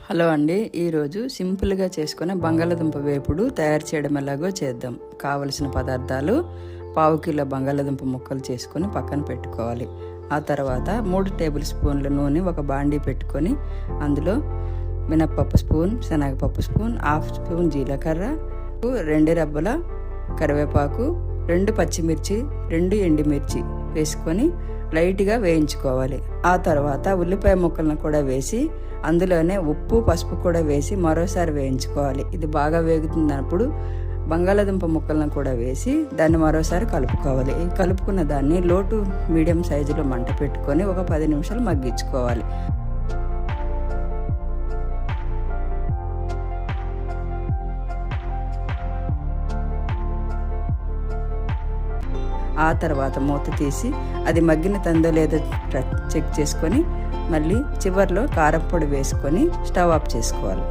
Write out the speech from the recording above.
Hello అండి, ఈరోజు సింపుల్గా చేసుకునే బంగాళదుంప వేపుడు తయారు చేయడం ఎలాగో చేద్దాం. కావలసిన పదార్థాలు: 1/2 కిలో బంగాళదుంప ముక్కలు చేసుకొని పక్కన పెట్టుకోవాలి. ఆ తర్వాత 3 టేబుల్ స్పూన్ల నూనె ఒక బాండీ పెట్టుకొని అందులో మినప్పప్పు స్పూన్, శనగపప్పు స్పూన్, 1/2 స్పూన్ జీలకర్ర, 2 రెబ్బల కరివేపాకు, 2 పచ్చిమిర్చి, 2 ఎండుమిర్చి వేసుకొని లైట్గా వేయించుకోవాలి. ఆ తర్వాత ఉల్లిపాయ ముక్కలను కూడా వేసి అందులోనే ఉప్పు, పసుపు కూడా వేసి మరోసారి వేయించుకోవాలి. ఇది బాగా వేగుతున్నప్పుడు బంగాళదుంప ముక్కలను కూడా వేసి దాన్ని మరోసారి కలుపుకోవాలి. ఈ కలుపుకున్న దాన్ని లో టు మీడియం సైజులో మంట పెట్టుకొని ఒక 10 నిమిషాలు మగ్గించుకోవాలి. ఆ తర్వాత మూత తీసి అది మగ్గిన తందో లేదో చెక్ చేసుకొని మళ్ళీ చివర్లో కారం పొడి వేసుకొని స్టవ్ ఆఫ్ చేసుకోవాలి.